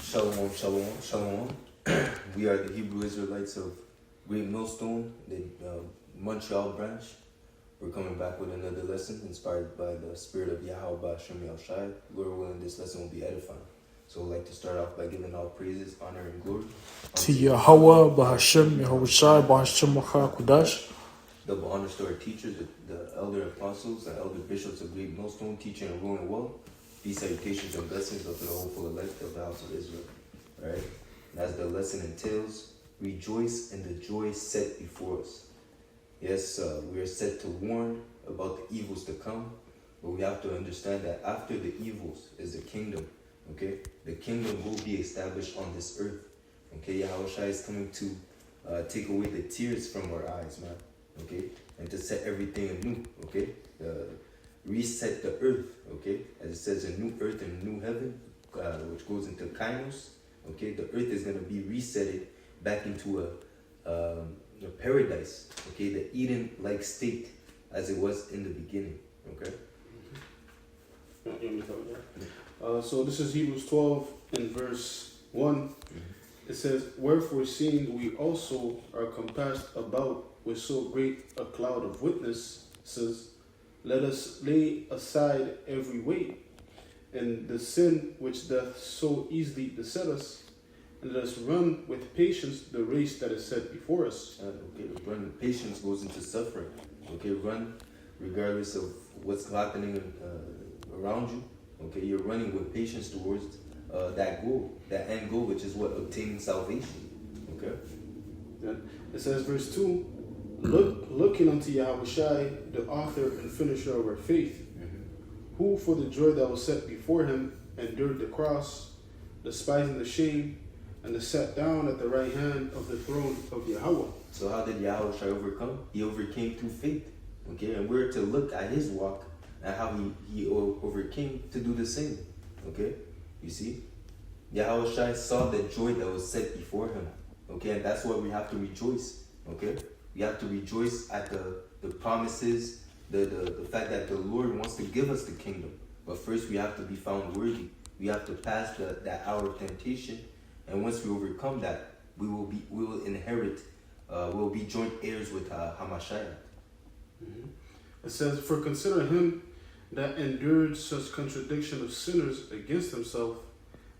Shalom, shalom, shalom. We are the Hebrew Israelites of Great Millstone, the Montreal branch. We're coming back with another lesson inspired by the spirit of Yahweh Ba'Shem Yahushai. Lord willing, this lesson will be edifying. So I'd like to start off by giving all praises, honor, and glory to Yahweh Ba'Shem Yahushai Ba'Shem Kudash. Double honors to our teachers, the elder apostles, the elder bishops of Great Millstone, teaching and ruling well. These salutations and blessings of the hopeful elect of the house of Israel. Alright? And as the lesson entails, rejoice in the joy set before us. Yes, we are set to warn about the evils to come, but we have to understand that after the evils is the kingdom. Okay? The kingdom will be established on this earth. Okay? Yahushua is coming to take away the tears from our eyes, man. Okay? And to set everything anew. Okay? Reset the earth, okay? As it says, a new earth and a new heaven, which goes into Kainos, okay? The earth is going to be resetted back into a paradise, okay? The Eden-like state as it was in the beginning, okay? So this is Hebrews 12 and verse 1. It says, wherefore seeing we also are compassed about with so great a cloud of witnesses, let us lay aside every weight and the sin which doth so easily beset us, and let us run with patience the race that is set before us. Okay, run with patience goes into suffering. Okay, run regardless of what's happening around you. Okay, you're running with patience towards that goal, that end goal, which is what? Obtaining salvation. Okay. Then it says, verse 2. Looking unto Yahushai, the author and finisher of our faith, who for the joy that was set before him endured the cross, despising the shame, and is sat down at the right hand of the throne of Yahweh. So how did Yahushai overcome? He overcame through faith. Okay, and we're to look at his walk and how he overcame to do the same. Okay, you see, Yahushai saw the joy that was set before him. Okay, and that's why we have to rejoice. Okay. We have to rejoice at the promises, the fact that the Lord wants to give us the kingdom. But first we have to be found worthy. We have to pass that hour of temptation. And once we overcome that, we will inherit, we'll be joint heirs with Hamashiach. It says, for consider him that endured such contradiction of sinners against himself,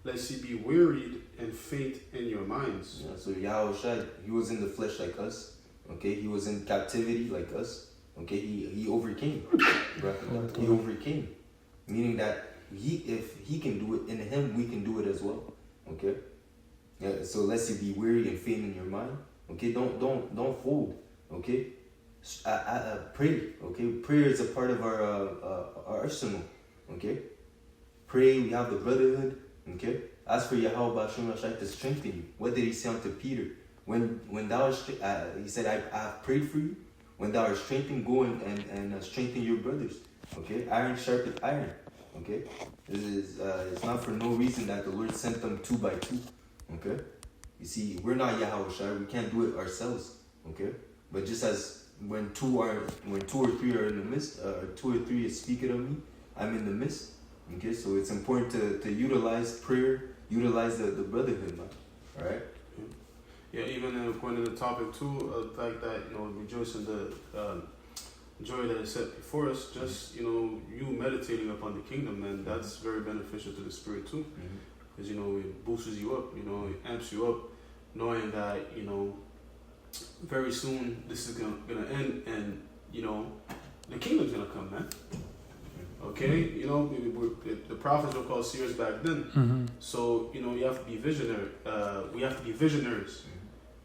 lest ye be wearied and faint in your minds. Yeah, so Yahushua, he was in the flesh like us. Okay, he was in captivity like us. Okay, he overcame. He overcame, meaning that if he can do it in him, we can do it as well. Okay, yeah. So lest you be weary and faint in your mind. Okay, don't fold. Okay, pray. Okay, prayer is a part of our arsenal. Okay, pray. We have the brotherhood. Okay, ask for Yahweh Ba'Shem Yahushai to strengthen you. What did he say unto Peter? When thou art, he said, I have prayed for you. When thou art strengthened, go and strengthen your brothers. Okay, iron sharpened iron. Okay, this is it's not for no reason that the Lord sent them 2 by 2. Okay, you see, we're not Yahushua. We can't do it ourselves. Okay, but just as when two or three are in the midst, 2 or 3 is speaking of me, I'm in the midst. Okay, so it's important to utilize prayer, utilize the brotherhood, man. All right. Yeah, even going to the topic too, the fact that, rejoice in the joy that is set before us, just, you meditating upon the kingdom, man, that's very beneficial to the spirit too. Because, it boosts you up, it amps you up, knowing that, very soon this is going to end and, the kingdom's going to come, man. Okay, the prophets were called seers back then. So, you have to be visionary. We have to be visionaries.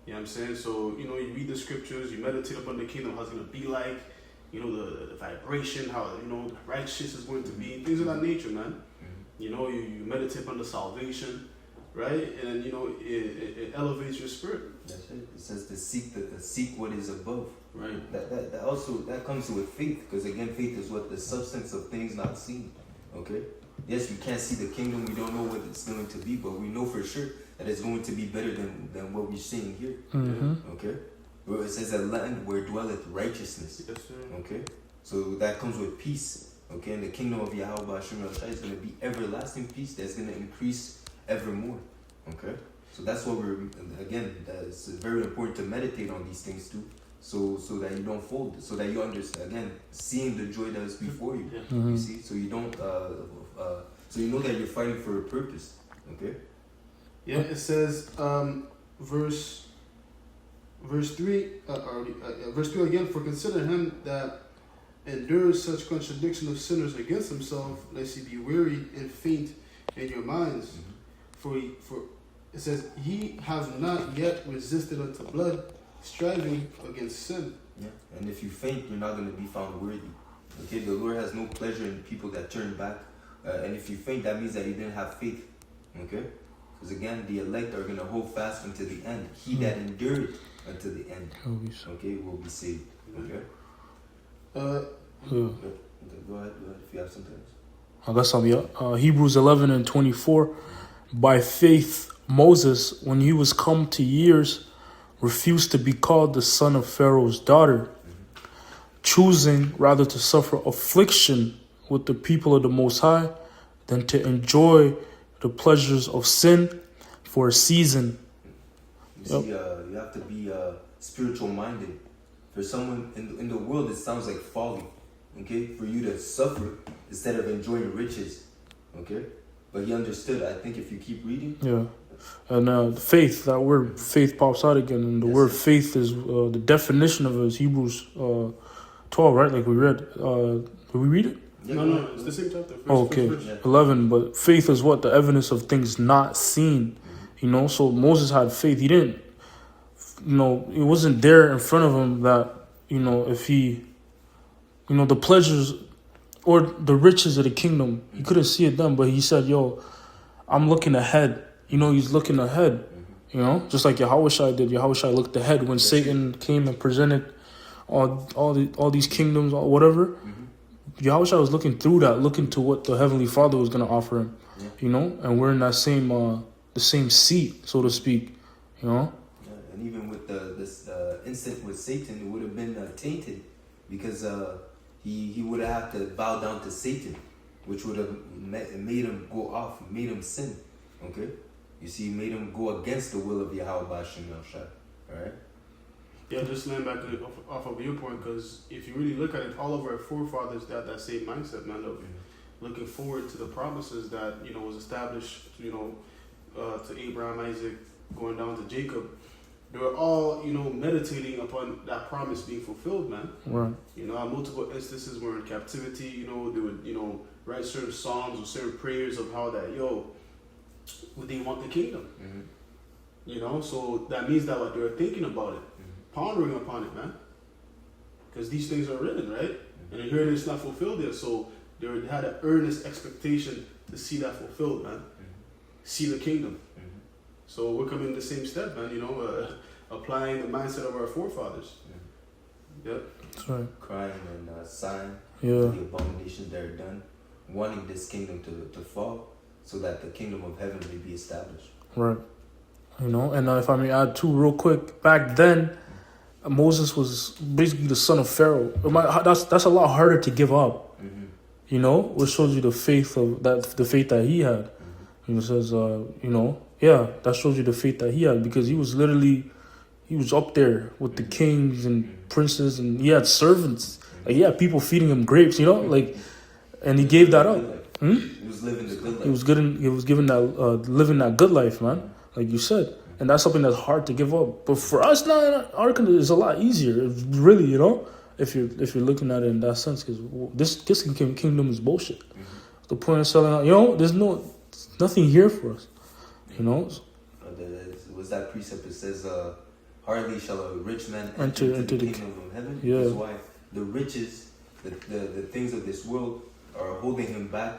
You know what I'm saying? So, you read the scriptures, you meditate upon the kingdom, how it's going to be like, the vibration, how, righteous is going to be, things of that nature, man. You meditate on the salvation, right? And, it elevates your spirit. That's it. It says to seek what is above. Right. That comes with faith, because again, faith is what the substance of things not seen. Okay. Yes, we can't see the kingdom. We don't know what it's going to be, but we know for sure that it's going to be better than what we're seeing here. Okay. Where it says a land where dwelleth righteousness. Yes, sir. Okay. So that comes with peace. Okay. And the kingdom of Yahweh Ba'Shem Yahushai is going to be everlasting peace that's going to increase evermore. Okay, so that's what we're again. It's very important to meditate on these things too, so that you don't fold, so that you understand again, seeing the joy that is before you. Yeah. You see, so you don't, so you know that you're fighting for a purpose. Okay. Yeah, it says, verse 3, verse 3 again. For consider him that endures such contradiction of sinners against himself, lest ye be weary and faint in your minds. For it says, ye have not yet resisted unto blood, striving against sin. Yeah, and if you faint, you're not going to be found worthy. Okay, the Lord has no pleasure in people that turn back, and if you faint, that means that you didn't have faith. Okay, because again, the elect are going to hold fast until the end. He that endured until the end, okay, will be saved. Okay. Go ahead if you have something else. I got some, yeah. Hebrews 11:24. By faith, Moses, when he was come to years, refused to be called the son of Pharaoh's daughter, choosing rather to suffer affliction with the people of the Most High than to enjoy the pleasures of sin for a season. You see, you have to be spiritual minded. For someone in the world, it sounds like folly. Okay, for you to suffer instead of enjoying riches. Okay, but he understood. I think if you keep reading. Yeah. And faith, that word faith pops out again. And the word faith is, the definition of it is Hebrews 12, right? Like we read. Did we read it? Yeah, No, it's the same chapter. Okay, First. 11. But faith is what? The evidence of things not seen. You know, so Moses had faith. He didn't, it wasn't there in front of him that, if he, the pleasures or the riches of the kingdom, he couldn't see it then, but he said, I'm looking ahead. He's looking ahead, just like Yahushua did. Yahushua looked ahead when Satan came and presented all these kingdoms, or whatever. Yahushua was looking through that, looking to what the Heavenly Father was going to offer him, and we're in that same, the same seat, so to speak, Yeah, and even with this incident with Satan, it would have been tainted because he would have had to bow down to Satan, which would have made him go off, made him sin. Okay? You see, made him go against the will of Yahweh Ba'ashem Yahushua. Alright? Yeah, just laying back off of your point, because if you really look at it, all of our forefathers had that same mindset, man, of looking forward to the promises that, was established, to Abraham, Isaac, going down to Jacob. They were all, meditating upon that promise being fulfilled, man. Right. At multiple instances were in captivity, they would, write certain songs or certain prayers of how that, would they want the kingdom? So that means that what they were thinking about it, pondering upon it, man. Because these things are written, right? And here it is not fulfilled yet, so they had an earnest expectation to see that fulfilled, man. See the kingdom. So we're coming in the same step, man, applying the mindset of our forefathers. Yeah. That's right. Crying and sighing Yeah. for the abominations that are done, wanting this kingdom to fall, so that the kingdom of heaven may be established. Right. And if I may add too, real quick, back then, Moses was basically the son of Pharaoh. That's a lot harder to give up. Which shows you the faith that he had. It says, that shows you the faith that he had, because he was up there with the kings and princes, and he had servants. Like, he had people feeding him grapes, and he gave that up. He was living the good life. He was given that living that good life, man. Like you said, and that's something that's hard to give up. But for us now, our country is a lot easier. It's really, if you're looking at it in that sense, because this kingdom is bullshit. The point of selling out, there's nothing here for us. Was that precept that says, hardly shall a rich man enter into the kingdom of heaven? Yeah. That's why the riches, the things of this world are holding him back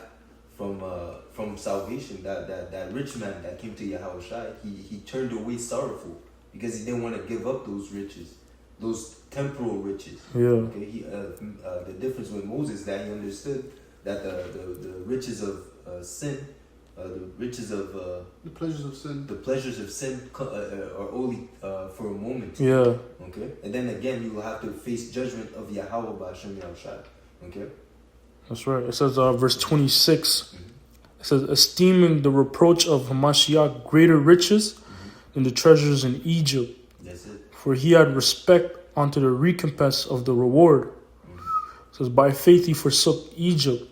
from salvation. That rich man that came to Yahushua, he turned away sorrowful because he didn't want to give up those riches, those temporal riches. Yeah. Okay. The difference with Moses is that he understood that the riches of sin, the riches of the pleasures of sin. the pleasures of sin are only for a moment. Yeah. Okay. And then again, you will have to face judgment of Yahweh Ba'ashem Yahushua. Okay. That's right. It says, verse 26, It says, esteeming the reproach of Hamashiach greater riches than the treasures in Egypt, That's it. for he had respect unto the recompense of the reward. It says, by faith he forsook Egypt,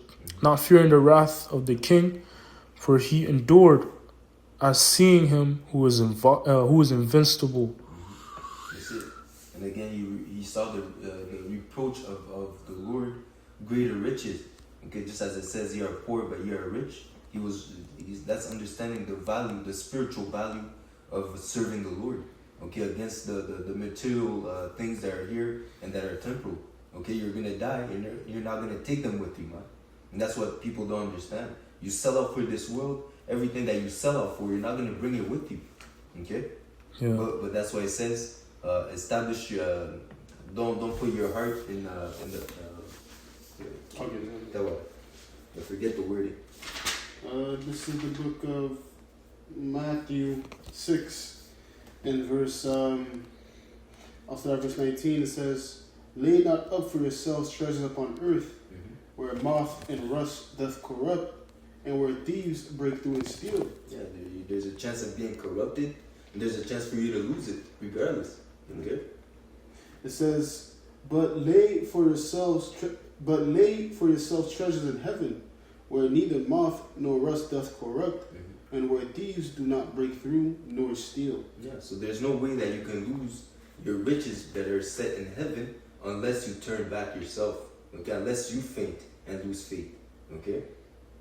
not fearing the wrath of the king, for he endured as seeing him who is invincible. That's it. And again, he saw the reproach of the Lord, greater riches. Okay, just as it says, you are poor, but you are rich. That's understanding the value, the spiritual value of serving the Lord. Okay, against the material things that are here and that are temporal. Okay, you're gonna die, and you're not gonna take them with you, man. And that's what people don't understand. You sell out for this world. Everything that you sell out for, you're not gonna bring it with you. Okay. Yeah. But that's why it says, establish. Don't put your heart in the. That one. I forget the wording. This is the book of Matthew 6, in verse, I'll start at verse 19. It says, lay not up for yourselves treasures upon earth, where moth and rust doth corrupt, and where thieves break through and steal. Yeah, there's a chance of being corrupted, and there's a chance for you to lose it, regardless. Okay? It says, but lay for yourselves treasures in heaven, where neither moth nor rust doth corrupt, and where thieves do not break through nor steal. Yeah, so there's no way that you can lose your riches that are set in heaven unless you turn back yourself. Okay, unless you faint and lose faith. Okay?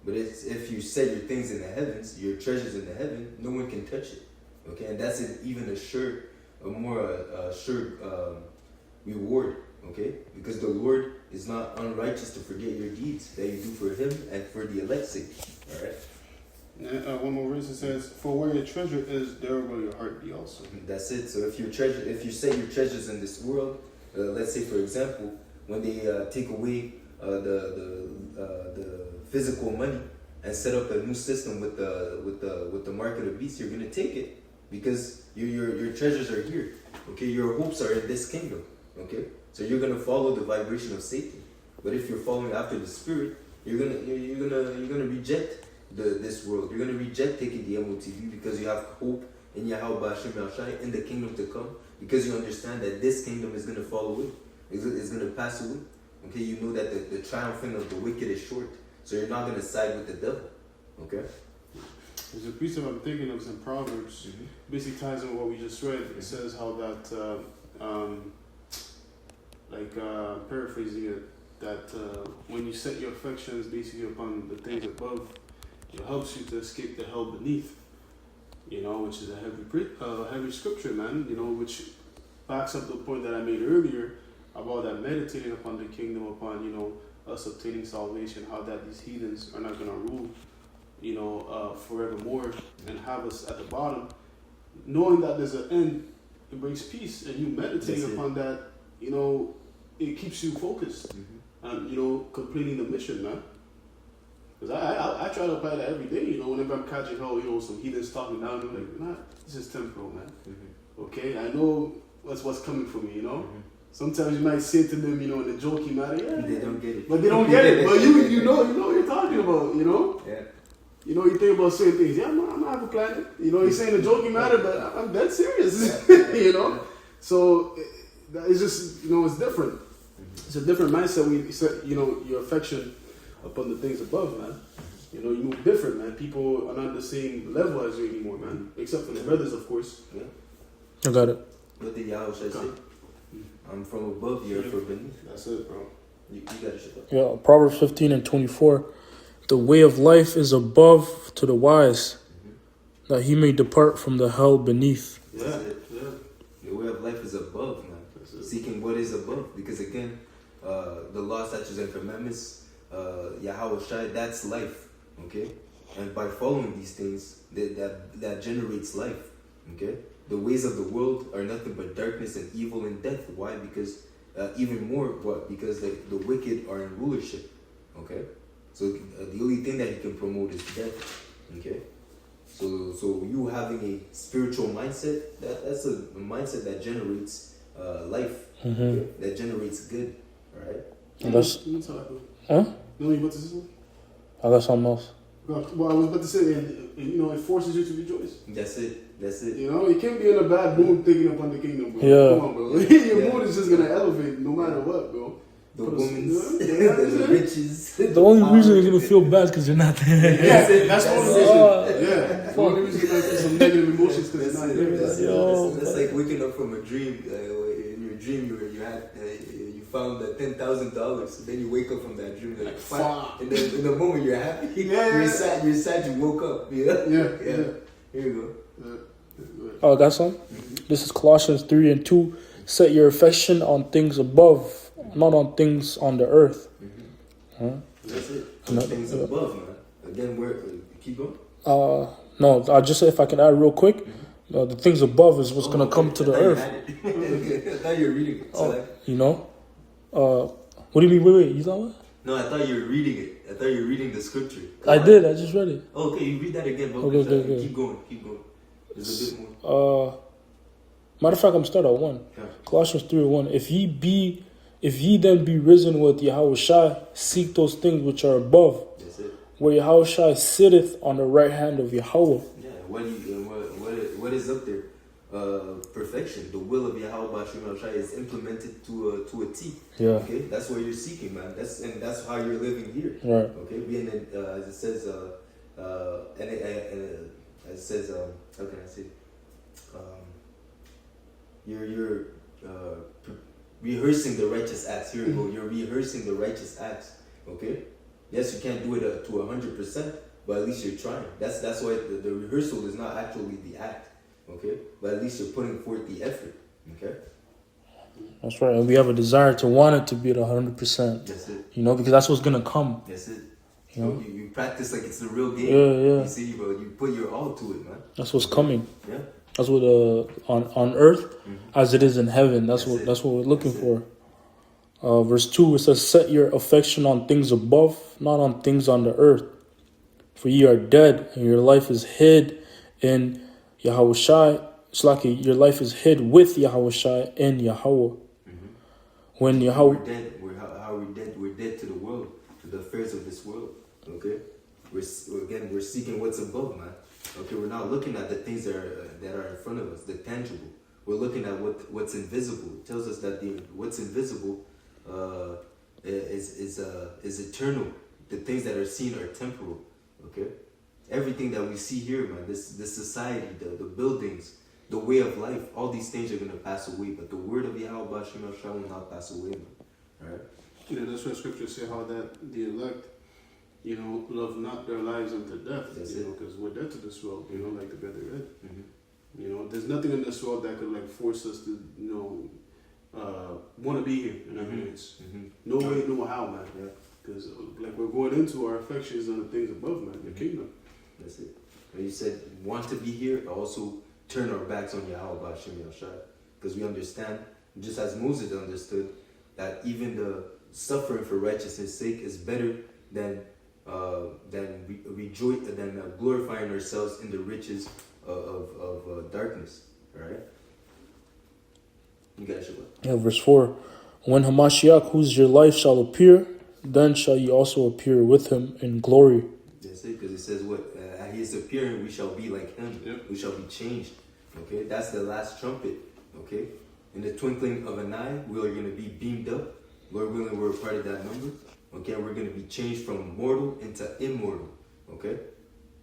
But if you set your things in the heavens, your treasures in the heaven, no one can touch it. Okay, and that's even a more assured reward. Okay, because the Lord is not unrighteous to forget your deeds that you do for Him and for the elect's sake. All right. One more verse, it says, for where your treasure is, there will your heart be also. That's it. So if you set your treasures in this world, let's say for example, when they take away the physical money and set up a new system with the market of beasts, you're gonna take it because your treasures are here. Okay, your hopes are in this kingdom. Okay, so you're gonna follow the vibration of Satan. But if you're following after the Spirit, you're gonna reject this world. You're gonna reject taking the MOTV because you have hope in Yahweh Hashem Yahshai in the kingdom to come. Because you understand that this kingdom is gonna fall away. It's gonna pass away. Okay, you know that the triumphing of the wicked is short. So you're not gonna side with the devil. Okay. There's a precept I'm thinking of in Proverbs. Basically ties in what we just read. It says how that, paraphrasing it, that when you set your affections basically upon the things above, it helps you to escape the hell beneath. You know, which is a heavy scripture, man. You know, which backs up the point that I made earlier about that meditating upon the kingdom, upon, you know, us obtaining salvation, how that these heathens are not going to rule, you know, forevermore and have us at the bottom. Knowing that there's an end, it brings peace, and you meditating upon that, you know, it keeps you focused and, you know, completing the mission, man. Because I try to apply that every day, you know, whenever I'm catching hell, you know, some heathens talking down, I'm like, nah, this is temporal, man. Okay, I know what's coming for me, you know. Sometimes you might say to them, you know, in a joking manner, yeah, they don't get it. But they don't get it. But you know what you're talking about, you know? Yeah. You know, you think about certain things. Yeah, I'm not have a planet. You know, he's saying a joking matter, but I'm dead serious. You know? So, it's just, you know, it's different. It's a different mindset when you set, you know, your affection upon the things above, man. You know, you move different, man. People are not the same level as you anymore, man. Except for the brothers, of course. Yeah. I got it. What did Yahweh say? I'm from above, you're from beneath. That's it, bro. You gotta shut up. Yeah, Proverbs 15:24. The way of life is above to the wise, that he may depart from the hell beneath. Yeah, yeah. The way of life is above, man. Seeking what is above. Because again, the law, statutes, and commandments, Yahweh Shai, that's life. Okay? And by following these things, that generates life. Okay? The ways of the world are nothing but darkness and evil and death. Why? Because even more, what? Because the wicked are in rulership. Okay? So the only thing that he can promote is death. Okay? So you having a spiritual mindset, that's a mindset that generates life. Okay? That generates good. Alright? Unless, huh? No, you want to say something? I got something else. Well, I was about to say, it forces you to rejoice. That's it. That's it. You know, you can't be in a bad mood thinking upon the kingdom, bro. Yeah. Come on, bro. Your Yeah. mood is just gonna elevate no matter what, bro. The Put a- women's, Yeah. the riches. The only reason you're gonna feel bad is because you're not there. Yeah, that's the only reason. Oh. Yeah, the only reason you might feel some negative emotions because it's not here. That's, Yo. that's like waking up from a dream. In your dream, you found that $10,000. Then you wake up from that dream like Fuck. And then in the moment you're happy. Yeah. You're sad. You're sad. You woke up. Yeah. Yeah. Here you go. Oh, got some? This is Colossians 3:2. Set your affection on things above, not on things on the earth. Huh? That's it. No, Things above, man. Again, where keep going. No, I just say if I can add real quick, the things above is what's gonna come to the earth. I thought you were reading it. So like, You know? What do you mean? Wait, you thought what? no, I thought you were reading it. I thought you were reading the scripture. I did. I just read it. Oh, okay, you read that again. But Okay. Keep going. Keep going. There's a bit more. Matter of fact, I'm starting at 1. Yeah. Colossians 3:1. If ye then be risen with Yahweh Shai, seek those things which are above, That's it. where Yahweh Shai sitteth on the right hand of Yahweh. Yeah. What is up there? Perfection. The will of Yahweh Bashim Shai is implemented to a T. Yeah. Okay. That's what you're seeking, man. That's how you're living here. Right. Okay. Being in, as it says, it says, how can I say? You're rehearsing the righteous acts. Here you go. You're rehearsing the righteous acts. Okay. Yes, you can't do it to 100%, but at least you're trying. That's why the rehearsal is not actually the act. Okay. But at least you're putting forth the effort. Okay. That's right. And we have a desire to want it to be at 100%. That's it. You know, because that's what's gonna come. That's it. You know? You practice like it's the real game. Yeah. You see, bro. You put your all to it, man. That's what's coming. Yeah. That's what on earth as it is in heaven. That's That's what we're looking That's for. Verse 2, it says, set your affection on things above, not on things on the earth. For ye are dead, and your life is hid in Yahweh Shai. It's like your life is hid with Yahweh Shai in Yahweh. When Yahweh... We're dead. How are we dead? We're dead to the world, to the affairs of this world. Okay? We're seeking what's above, man. Okay, we're not looking at the things that are in front of us, the tangible. We're looking at what's invisible. It tells us that what's invisible is eternal. The things that are seen are temporal. Okay, everything that we see here, man, this society, the buildings, the way of life, all these things are gonna pass away. But the word of Yahweh Bashim Shai will not pass away, man. All right. That's why scriptures say how that the elect, love not their lives unto death. That's Because we're dead to this world. Like the brother read. There's nothing in this world that could force us to want to be here. In other words, no way, no how, man. Yeah. Because we're going into our affections on the things above, man, the kingdom. That's it. When you said want to be here, also turn our backs on Yahweh Bashim Shai, because we understand, just as Moses understood, that even the suffering for righteousness' sake is better than glorifying ourselves in the riches of darkness. All right. You got it. Yeah, verse 4. When Hamashiach, whose your life shall appear, then shall ye also appear with him in glory. That's it, because it says what? At his appearing, we shall be like him. Yep. We shall be changed. Okay, that's the last trumpet. Okay, in the twinkling of an eye, we are going to be beamed up. Lord willing, we're a part of that number. Okay, we're going to be changed from mortal into immortal. Okay,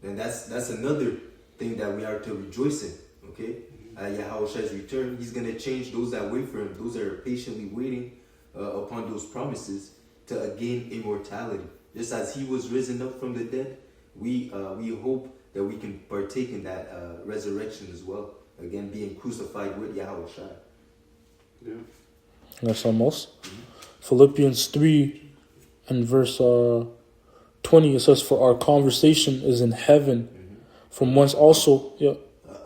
and that's another thing that we are to rejoice in. Okay, at Yahweh Shai's return, he's going to change those that wait for him, those that are patiently waiting upon those promises to gain immortality. Just as he was risen up from the dead, we hope that we can partake in that resurrection as well. Again, being crucified with Yahweh Shai. Yeah. That's almost. Philippians 3 and verse 20, it says, for our conversation is in heaven, from whence also... Yeah.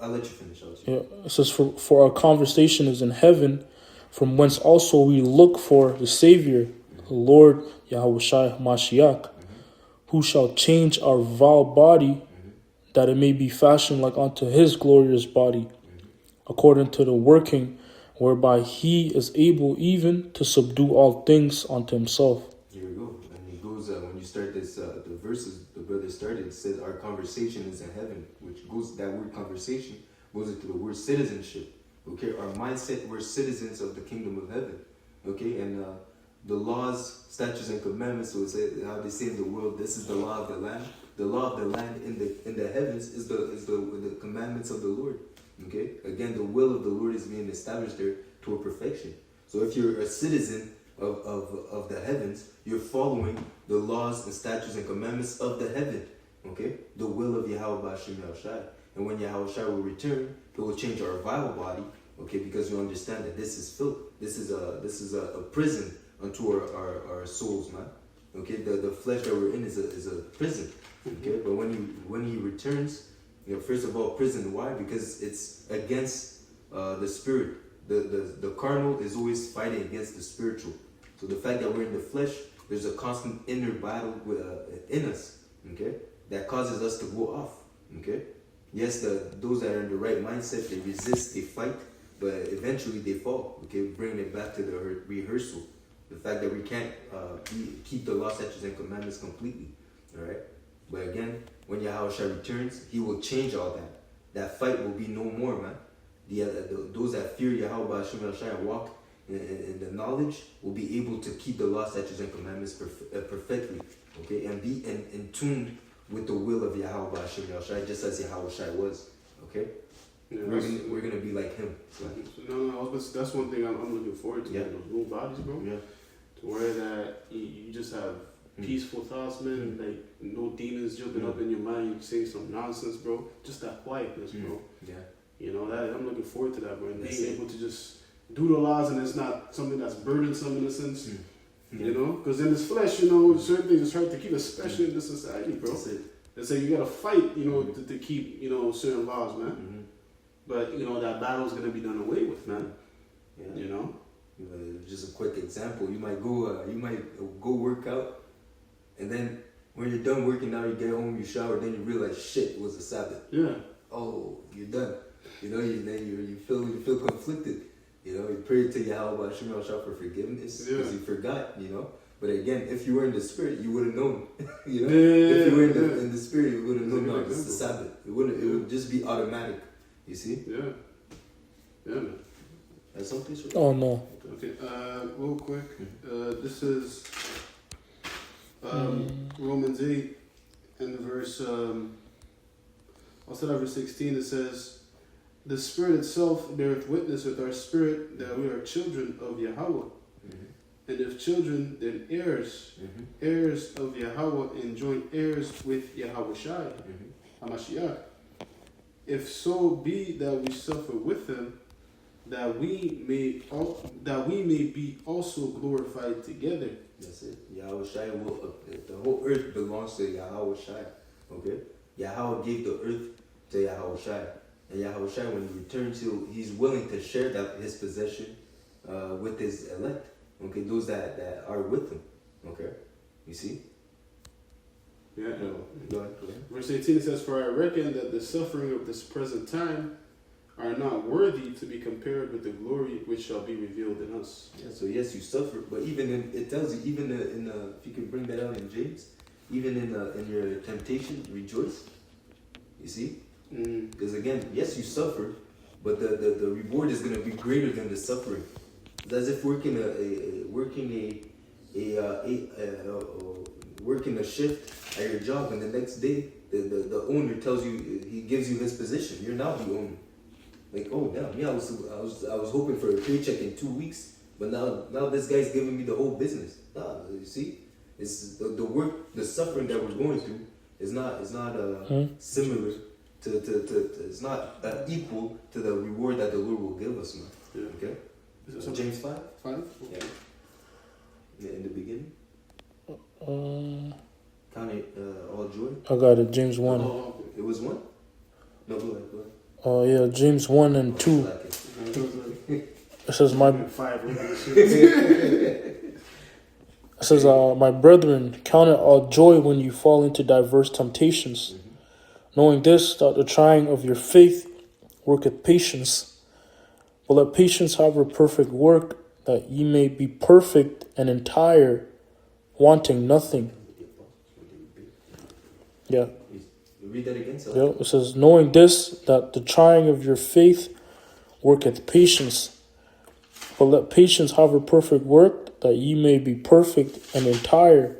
I'll let you finish. It says, for our conversation is in heaven, from whence also we look for the Savior, the Lord Yahweh Shai Mashiach, who shall change our vile body, that it may be fashioned like unto his glorious body, according to the working whereby he is able even to subdue all things unto himself. Here we go. And he goes, when you start this, the brother started. It said our conversation is in heaven, which goes, that word conversation goes into the word citizenship. Okay, our mindset, we're citizens of the kingdom of heaven. Okay, and the laws, statutes, and commandments, so it's how they say in the world, this is the law of the land. The law of the land in the heavens is the commandments of the Lord. Okay, again, the will of the Lord is being established there to a perfection. So if you're a citizen of the heavens, you're following the laws and statutes and commandments of the heaven. Okay, the will of Yahweh Bashim Yahushai. And when Yahweh Shai will return, he will change our vile body. Okay, because you understand that this is filth. This is a prison unto our souls, man. Okay, the flesh that we're in is a prison. Okay, but when he returns, first of all, prison. Why? Because it's against the spirit. The carnal is always fighting against the spiritual. So the fact that we're in the flesh, there's a constant inner battle in us. Okay, that causes us to go off. Okay, yes, those that are in the right mindset, they resist, they fight, but eventually they fall. Okay, bringing it back to the rehearsal. The fact that we can't keep the law, statutes, and commandments completely. All right. But again, when Yahweh returns, he will change all that. That fight will be no more, man. Those that fear Yahweh and walk in the knowledge will be able to keep the law, statutes, and commandments perfectly. Okay, and be in tune with the will of Yahweh just as Yahweh was. Okay, yeah, we're gonna be like him. So. No, that's one thing I'm looking forward to. Yeah. Those new bodies, bro. Yeah. To where that you just have peaceful thoughts, man. Like no demons jumping up in your mind. You saying some nonsense, bro. Just that quietness, bro. Yeah. You know that I'm looking forward to that, bro. And being able to just do the laws, and it's not something that's burdensome in a sense. You know, because in this flesh, certain things is hard to keep, especially in this society, bro. That's it. They say you gotta fight, to keep, certain laws, man. Mm-hmm. But that battle's gonna be done away with, man. Yeah. Just a quick example. You might go work out, and then when you're done working out, you get home, you shower, then you realize shit, it was a Sabbath. Yeah. Oh, you're done. You feel conflicted. You pray to Yahweh for forgiveness because you forgot. But again, if you were in the spirit, you would have known. If you were in the spirit, you would have known. No, it's the Sabbath. It would just be automatic. You see? Yeah. Yeah, man. That's something. Oh no. Okay. Real quick. This is Romans 8 and verse. I'll start at verse 16. It says, "The Spirit itself beareth witness with our spirit that we are children of Yahweh. And if children, then heirs, heirs of Yahweh, and joint heirs with Yahweh Shai, HaMashiach. If so be that we suffer with him, that we may be also glorified together." That's it. Yahweh Shai the whole earth belongs to Yahweh Shai. Okay? Yahweh gave the earth to Yahweh Shai. And Yahweh Shai, when he returns, he's willing to share his possession with his elect. Okay, those that are with him. Okay, you see? Yeah. Go ahead. Verse 18 says, "For I reckon that the suffering of this present time are not worthy to be compared with the glory which shall be revealed in us." Yeah, so yes, you suffer, but it tells you, even if you can bring that out in James, even in your temptation, rejoice. You see? Because again, yes, you suffer, but the reward is going to be greater than the suffering. It's as if working a shift at your job, and the next day the owner tells you, he gives you his position. You're now the owner. Like, oh damn, yeah, I was hoping for a paycheck in 2 weeks, but now this guy's giving me the whole business. You see, it's the work, the suffering that we're going through is not similar to it's not equal to the reward that the Lord will give us, man. Yeah. Okay. James 5? 5? Yeah. In the beginning. Count it all joy. I got it. James 1. Oh, It was 1? No, go ahead. Oh yeah, James 1 and 2. okay. It says my 5. It says, "My brethren, count it all joy when you fall into diverse temptations, knowing this, that the trying of your faith worketh patience. But let patience have her perfect work, that ye may be perfect and entire, wanting nothing." Yeah. Read that again. So. Yeah. It says, knowing this, that the trying of your faith worketh patience. But let patience have a perfect work, that ye may be perfect and entire,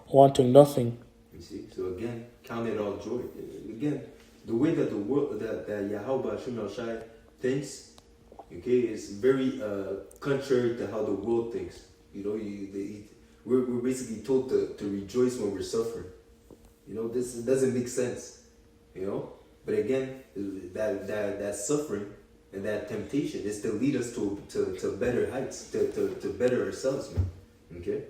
wanting nothing. You see? So again, count it all joy. Again, the way that the world, that Yahweh Hashem El Shai thinks, okay, is very contrary to how the world thinks. You know, we're basically told to rejoice when we're suffering. You know, this doesn't make sense. You know, but again, that suffering and that temptation is to lead us to better heights, to better ourselves, man. Okay,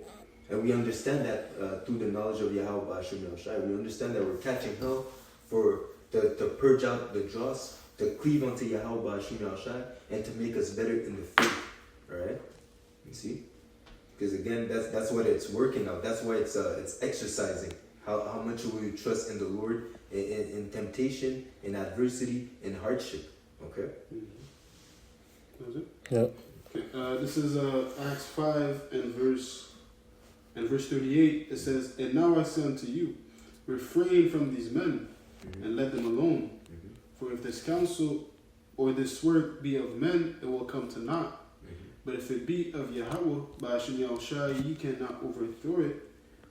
and we understand that through the knowledge of Yahweh Hashem El Shai. We understand that we're catching hell to purge out the dross, to cleave unto Yahweh Hashem El Shai, and to make us better in the faith. All right, you see. Because again, that's what it's working out. That's why it's exercising. How much will you trust in the Lord in temptation, in adversity, in hardship? Okay. That was it. Yeah. Okay. This is Acts 5 and verse 38. It says, "And now I say unto you, refrain from these men, and let them alone. For if this counsel or this work be of men, it will come to naught. But if it be of Yahweh, by Hashem Yahushua, ye cannot overthrow it,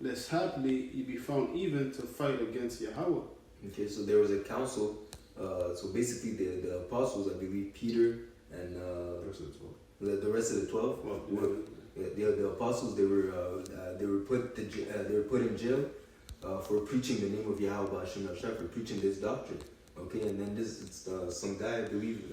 lest haply ye be found even to fight against Yahweh." Okay, so there was a council. So basically, the apostles, I believe, Peter and the rest of the 12. The apostles, they were put in jail for preaching the name of Yahweh Hashem Yahshua, for preaching this doctrine. Okay, and then some guy, I believe.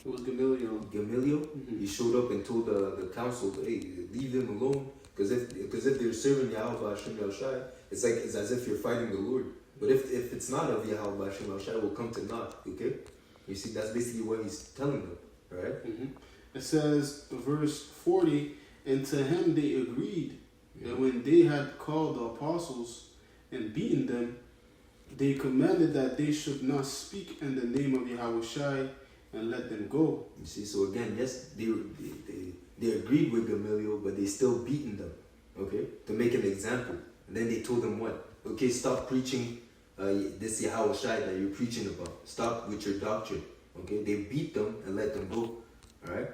It was Gamaliel. He showed up and told the council, "Hey, leave them alone, because if they're serving Yahweh Hashem Yahushai, it's as if you're fighting the Lord. But if it's not of Yahweh Hashem Yahushai, it will come to naught." Okay, you see, that's basically what he's telling them, right? It says, verse 40, "And to him they agreed that when they had called the apostles and beaten them, they commanded that they should not speak in the name of Yahweh and let them go." You see, so again, yes, they agreed with Gamaliel, but they still beaten them, okay, to make an example. And then they told them what? Okay, stop preaching this Yahweh Shai that you're preaching about. Stop with your doctrine, okay? They beat them and let them go, all right?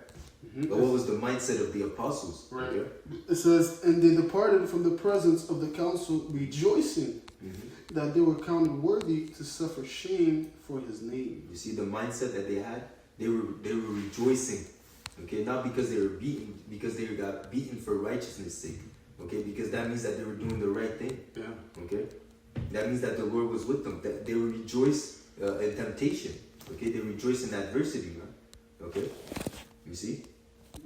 But what was the mindset of the apostles? Right. Okay? It says, "And they departed from the presence of the council, rejoicing that they were counted worthy to suffer shame for his name." You see the mindset that they had? They were rejoicing, okay? Not because they were beaten, because they got beaten for righteousness' sake, okay? Because that means that they were doing the right thing, Yeah. okay? That means that the Lord was with them. That they would rejoice in temptation, okay? They rejoice in adversity, man, okay? You see?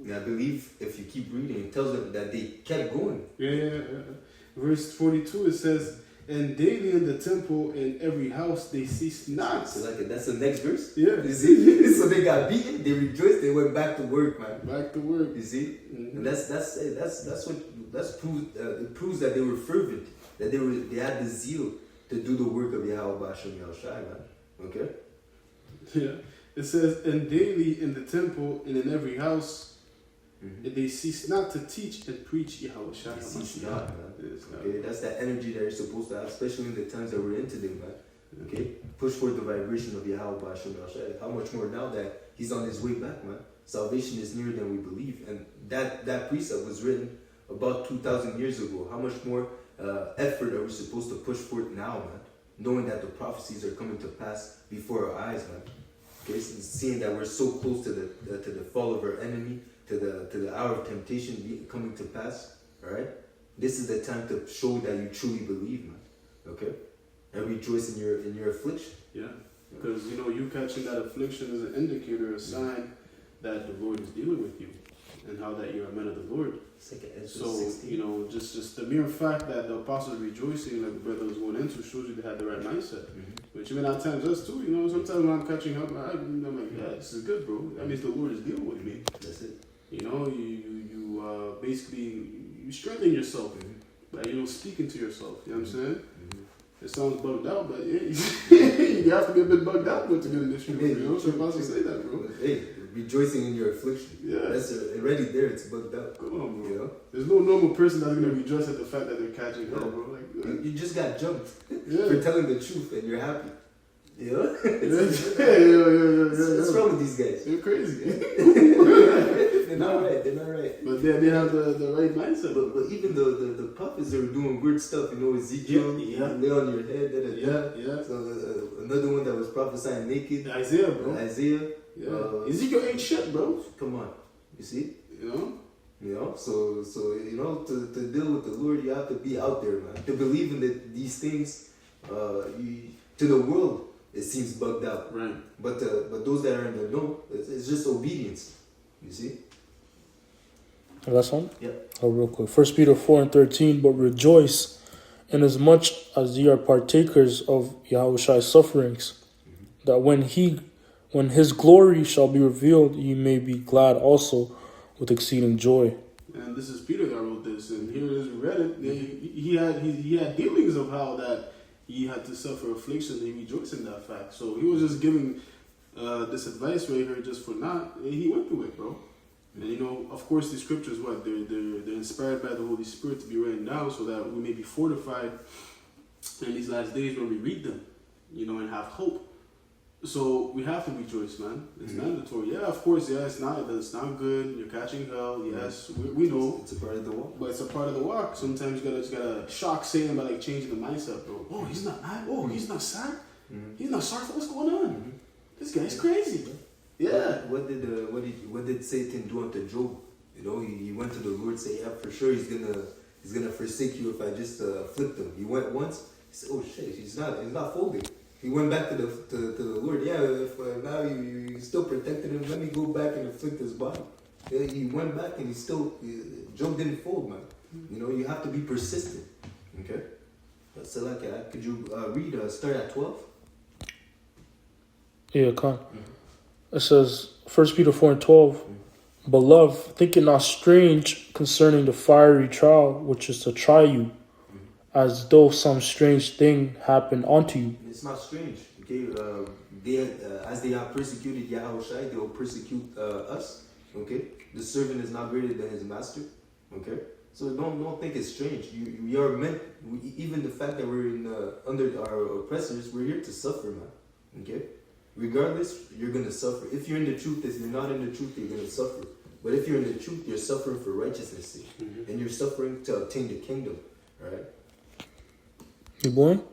And I believe if you keep reading, it tells them that they kept going. Yeah. Verse 42, it says, "And daily in the temple and every house they ceased not." So that's the next verse. Yeah. You see? So they got beaten, they rejoiced, they went back to work, man. Back to work. You see? And it proves that they were fervent, that they had the zeal to do the work of Yahweh Hashem Yahushai, man. Okay? Yeah. It says, "And daily in the temple and in every house they cease not to teach and preach Yahweh Shai." They cease not, man. Okay? That's that energy that you're supposed to have, especially in the times that we're in today, man. Okay? Push forth the vibration of Yahweh Hashem Yahushai. How much more now that he's on his way back, man? Salvation is nearer than we believe. And that precept was written about 2,000 years ago. How much more effort are we supposed to push forth now, man? Knowing that the prophecies are coming to pass before our eyes, man. Okay, so seeing that we're so close to the fall of our enemy, to the hour of temptation coming to pass, all right? This is the time to show that you truly believe, man. Okay, and rejoice in your affliction. Yeah, because you catching that affliction is an indicator, a sign that the Lord is dealing with you, and how that you're a man of the Lord. So 16. Just the mere fact that the apostles rejoicing, like the brother was going into, shows you they had the right mindset. Which even at times us too, sometimes when I'm catching up, I'm like, yeah, this is good, bro. That means the Lord is dealing with me. That's it. You basically you strengthen yourself by speaking to yourself. You know what I'm saying? It sounds bugged out, but yeah, you have to be a bit bugged out to get in this room. So if I say that, bro. Hey, rejoicing in your affliction. Yeah. That's already there. It's bugged out. Come on, bro. You know? There's no normal person that's gonna rejoice at the fact that they're catching hell, bro. Like, You just got jumped yeah. for telling the truth and you're happy. You know? yeah. What's wrong with these guys? They're crazy. They're not right. They're not right. But they have the right mindset. But even the prophets that were doing weird stuff, you know, Ezekiel, Yeah. lay on your head, Yeah. So another one that was prophesying naked, Isaiah, bro. Isaiah. Yeah. Ezekiel ain't shit, bro. Come on, you see, You know? you know. So you know, to deal with the Lord, you have to be out there, man. To believe in these things, to the world, it seems bugged out. Right. But those that are in the know, it's just obedience. You see. Last one? Yeah. Oh, real quick. 1 Peter 4:13, but rejoice inasmuch as ye are partakers of Yahushua's sufferings, that when his glory shall be revealed, ye may be glad also with exceeding joy. And this is Peter that wrote this, and here it is. We read it. He had dealings of how that he had to suffer affliction. He rejoiced in that fact. So he was just giving this advice right here just for not. And he went through it, bro. And you know, of course, the scriptures, what they're inspired by the Holy Spirit to be written down, so that we may be fortified in these last days when we read them, you know, and have hope. So we have to rejoice, man. It's mandatory. Yeah, of course. Yeah, it's not good. You're catching hell. Yes, we know. It's a part of the walk. But it's a part of the walk. Sometimes you gotta shock Satan by like changing the mindset, bro. Oh, he's not mad. Oh, he's not sad. He's not sorrowful. What's going on? This guy's crazy. Yeah. What did Satan do unto Job? You know, he went to the Lord, say, yeah, for sure he's gonna forsake you if I just afflict him. He went once. He said, oh shit, he's not folding. He went back to the Lord. Yeah, if now you still protected him, let me go back and afflict his body. Yeah, he went back and Job didn't fold, man. You know, you have to be persistent. Okay. So like, could you read? Start at 12. Yeah, come. It says, 1 Peter 4:12, Beloved, think it not strange concerning the fiery trial which is to try you, as though some strange thing happened unto you. It's not strange. Okay, as they have persecuted Yahushua, they will persecute us. Okay, the servant is not greater than his master. Okay, so don't think it's strange. We are meant. Even the fact that we're under our oppressors, we're here to suffer, man. Okay. Regardless, you're going to suffer. If you're in the truth, if you're not in the truth, you're going to suffer. But if you're in the truth, you're suffering for righteousness' sake. And you're suffering to obtain the kingdom. Right? You born?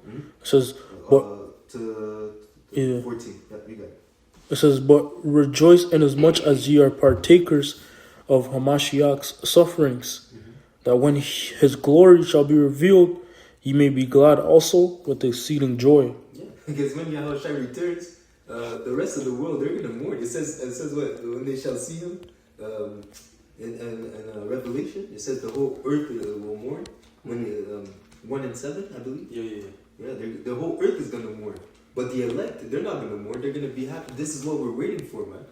It says, but, to 14. Yeah, you got it. It says, but rejoice inasmuch as ye are partakers of Hamashiach's sufferings, that when his glory shall be revealed, ye may be glad also with exceeding joy. Yeah, because when Yahushua returns, the rest of the world, they're going to mourn. It says what? When they shall see him, in Revelation, it says the whole earth will mourn. When 1:7, I believe. Yeah. The whole earth is going to mourn. But the elect, they're not going to mourn. They're going to be happy. This is what we're waiting for, man.